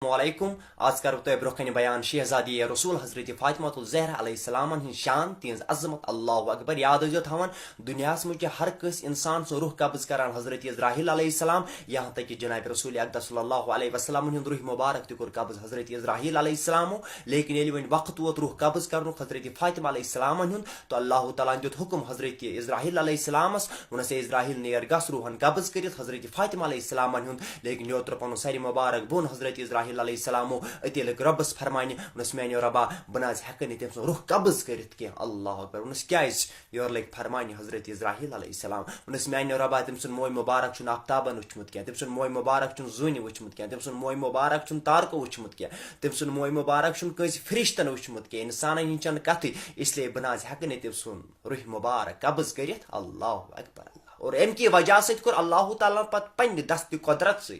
वालेकुम। आज करो तो ब्रोखन बयान शहजादी रसूल हजरत फातिमातुल ज़हरा अलैहिस्सलाम हिंद शान तिहंज अजमत अल्लाहु अकबर याद हो थवान दुनिया में हर कस इंसान सो रुह कब्ज करान हजरत इज़राइल अलैहिस्सलाम यहाँ तक कि जनाब रसूल अक़दस सल्लल्लाहु अलैहि वसल्लम हिंद रुह मुबारक तुर कब्ज हजरत इज़राइल अलैहिस्सलाम। लेकिन ये वन वक्त वोत रुह कब्ज कर हजरत फातिमा अलैहिस्सलाम हिंद तो अल्लाह ताला दित हुक्म हजरत इज़राइल अलैहिस्सलामस वनस इज़राइल नेर गस रूहन कब्ज कर हजरत फातिमा अलैहिस्सलाम हिंद। लेकिन योत्र पन सर मुबारक बोन हजरत इज़राइल अलैहिस्सलामो अति लग रब्बस फरमाने वनस मैंने रबा बना हेकन तम रुह कब्ज कर अल्लाह अकबर वनस क्या योर लग फरमाने हजरत इज़राइल अलैहिस्सलाम वनस मैंने रबा तम सुन मोय मुबारक चुन आफ्ताबन वुचमुत क्या तम सुन मोय मुबारक चुन जून वुचमुत क्या तम सुन मोय मुबारक चुन तारको वुचमुत क्या तम सुन मोय मुबारक चुन कस फरिश्तन वुचमुत क्या इंसान हिंचन कथ इसलिए बना हेकन तम सुन रुह मुबारक कब्ज कर अल्लाह अकबर। और अम की वजह से अल्लाह ताला पे दस्त कुदरत से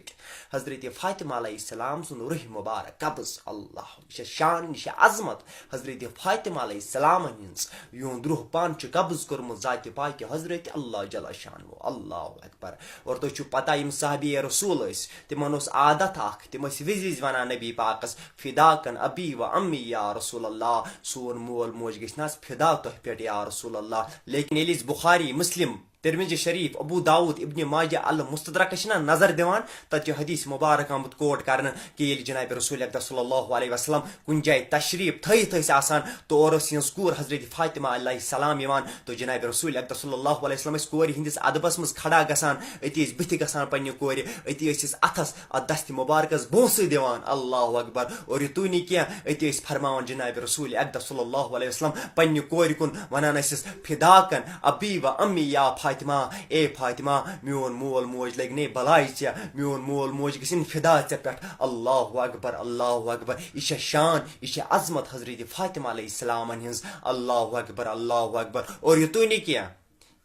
हजरत फातिमा अलैहिस्सलाम सुन रुह मुबारक कब्ज अल्लाह यह शान यह अजमत हजरत फातिमा अलैहिस्सलाम हिंस यूं रुह पान कब्ज कर्मुत जात पाक हजरत अल्लाह जल शान अल्लाह अकबर। और तुम पता यम साहबी रसूल तिमन आदत तिम विज वनान नबी पाकस फिदाकन अबी व अम्मी या रसूल अल्लाह सोन मोल मोज गना फिदा तह पे या रसूल अल्लाह। लेकिन ये बुखारी मुस्लिम तिरमिज़ी शरीफ अबू दाऊद इब्न माजा अल मुस्तदरक नजर दिवान तत हदीस मुबारक आमुत कोट कर कि जनाब रसूल अक़दस सल्लल्लाहु अलैहि वसल्लम कुन जाय तशरीफ थस आसान तो और कोर हजरत फातिमा अलैहिस्सलाम तो जनाब रसूल अक़दस सल्लल्लाहु अलैहि वसल्लम कोर हिंदिस अदबस मज खड़ा गसान अति बिथ गसान पन्ने कोर अति अथस दस्त मुबारकस बोंस दिवान अल्लाह अकबर। और यह तुनी क्या अति फरमान जनाब रसूल अक़दस सल्लल्लाहु अलैहि वसल्लम पन्ने कोर कुन वनान फिदाकन अबी व अम्मी या फातिमा ए फातिमा मोन मोल मोज लग ने बलाई चे मोन मोल मोज गन फिदा ऐ पे अल्लाह अकबर अल्लाह अकबर। यह शान यह अजमत हजरत फातिमा अलैहिस्सलाम हिंस अल्लाह अकबर अल्लाह अकबर। और यह तुनी क्या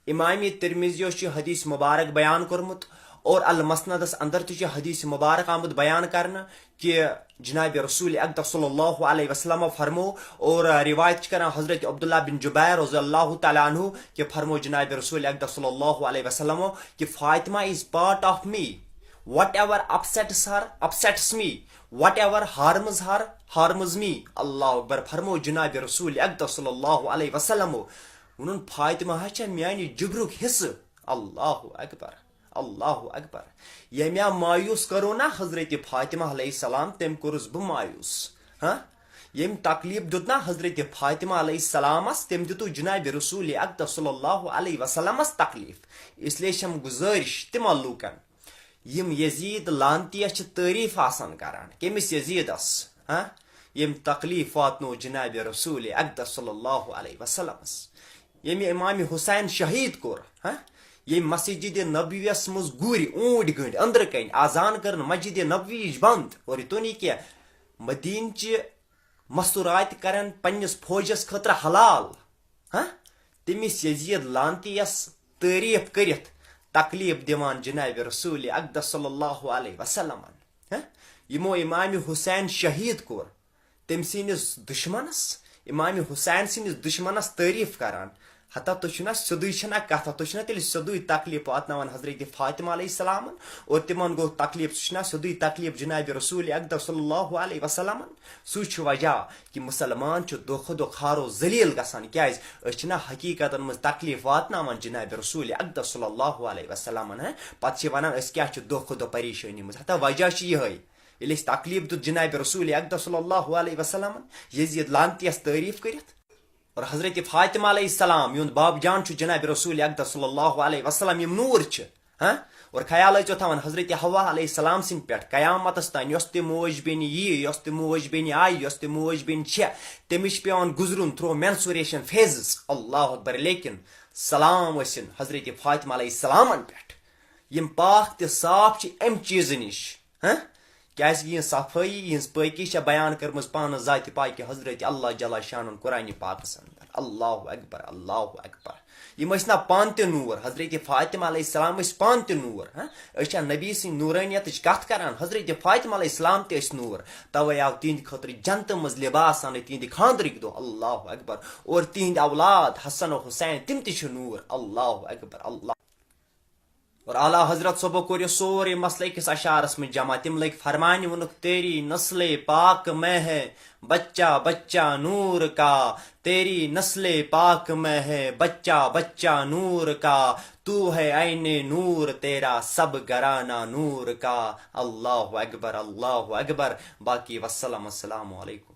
इमाम तिरमिज़ी हदीस मुबारक बयान कर्मुत और अल मसनदस अंदर तो हदीस मुबारक आमुद बयान करना कि जनाब रसूल अक़दस सल्लल्लाहु अलैहि वसल्लम फरमो और रिवायत कर हजरत अब्दुल्ला बिन जुबैर रज़ियल्लाहु तआला अन्हु कि फरमो जनाब रसूल अक़दस सल्लल्लाहु अलैहि वसल्लम कि Fatima is part of me whatever upsets her upsets me whatever harms her harms me अल्लाह अकबर। फरमो जनाब रसूल अक़दस सल्लल्लाहु अलैहि वसल्लम उन फातिमा मानी जिब्रुक हिस्स अल्लाह अकबर अल्लाह अकबर। ये मैं मायूस करो ना हजरत फातिमा अलैहिस्सलाम तम कोरुस बह मायूस हाँ यम तकलीफ दुत ना हजरत फातिमा अलैहिस्सलामस तम दितु जनाब रसूल अक़दस सल्लल्लाहु अलैहि वसल्लमस तकलीफ। इसलिए हम गुजारिश तिम लूकन यम यजीद लानतिया तारीफ आसान करान कमिस यजीदस हाँ यम तकलीफ वातनो जनाब रसूल अक़दस सल्लल्लाहु अलैहि वसल्लमस यम इमाम हुसैन शहीद कोर हाँ ये मस्जिद नबवीस मज गुर ऊंट गंड अंदर कन आजान कर मस्जिद नबवी बंद। और तो नहीं क्या मदीन च मस्तूरात करन पन्निस फौजस खतर हलाल हाँ तमिस यजीद लानतियस तारीफ करित तकलीफ दिवान जनाब रसूल अक़दस सल्लल्लाहु अलैहि वसल्लम हाँ यमो इमाम हुसैन शहीद कोर तम सिनिस दुश्मनस इमाम हुसैन सिनिस दुश्मनस तारीफ करान हता तुना सोदुई कथ तुना तेल सोदुई तकलीफ वातनान हजरत फातिमा अलैहिस्सलाम और तिमन गो तकलीफ सुना सोदुई तकलीफ जनाब रसूल अक़दस सल्लल्लाहु अलैहि वसल्लम सह वजह कि मुसलमान दोख दो खारो जलील गसान क्या हकीकत मज तकलीफ वातनान जनाब रसूल अक़दस सल्लल्लाहु अलैहि वसल्लम पे वनान क्या दोख दो परेशानी मज हता वजह ये तकलीफ दुत जनाब रसूल अक़दस सल्लल्लाहु अलैहि वसल्लम यजीद लानतियस तारीफ करित। और हजरत फातिमा अलैहिस्सलाम यून बाब जान जनाब रसूल अक़दस सल्लल्लाहु अलैहि वसल्लम यम नूर हाँ और ख्याल थवान हजरत हवा अलैहिस्सलाम सिंद पे कयामतस तान यस ते मोज बेन यस ते मोज बेन आई यस ते मोज बेन तमिश पेवान गुजरुन थ्रो मेंस्ट्रुएशन फेजेस अल्लाह अकबर। लेकिन सलाम वसिन हजरत फातिमा अलैहिस्सलाम पे यम पाक ते साफ अम चीज निश हाँ क्या सफाई यह पकी बयान कर पान जात पाक हजरत अल्लाह जल शान कुरान पाकस अंदर अल्लाह अकबर अल्लाह अकबर। यम ना पान ते नूर हजरत फातिमा अलैहिस्सलाम पान ते नूर हाँ नबी सिंह नूरानियत कथ करान हजरत फातिमा अलैहिस्सलाम ते नूर तवे आव तिंद खतर जन्त मज लिबास आन तिंद खानदरिक दो अल्लाह अकबर। और तिंद औलाद हसन और हुसैन तिम ते नूर अल्लाह अकबर अल्लाह। और आला हजरत सोबो कोर सोरे मसले किस अशारस में जमा तिम लग फरमान वनुक तेरी नस्ले पाक में है बच्चा बच्चा नूर का, तेरी नस्ले पाक में है बच्चा बच्चा नूर का, तू है आईने नूर तेरा सब घराना नूर का। अल्लाह अकबर बाकी वस्सलाम अस्सलामु अलैकुम।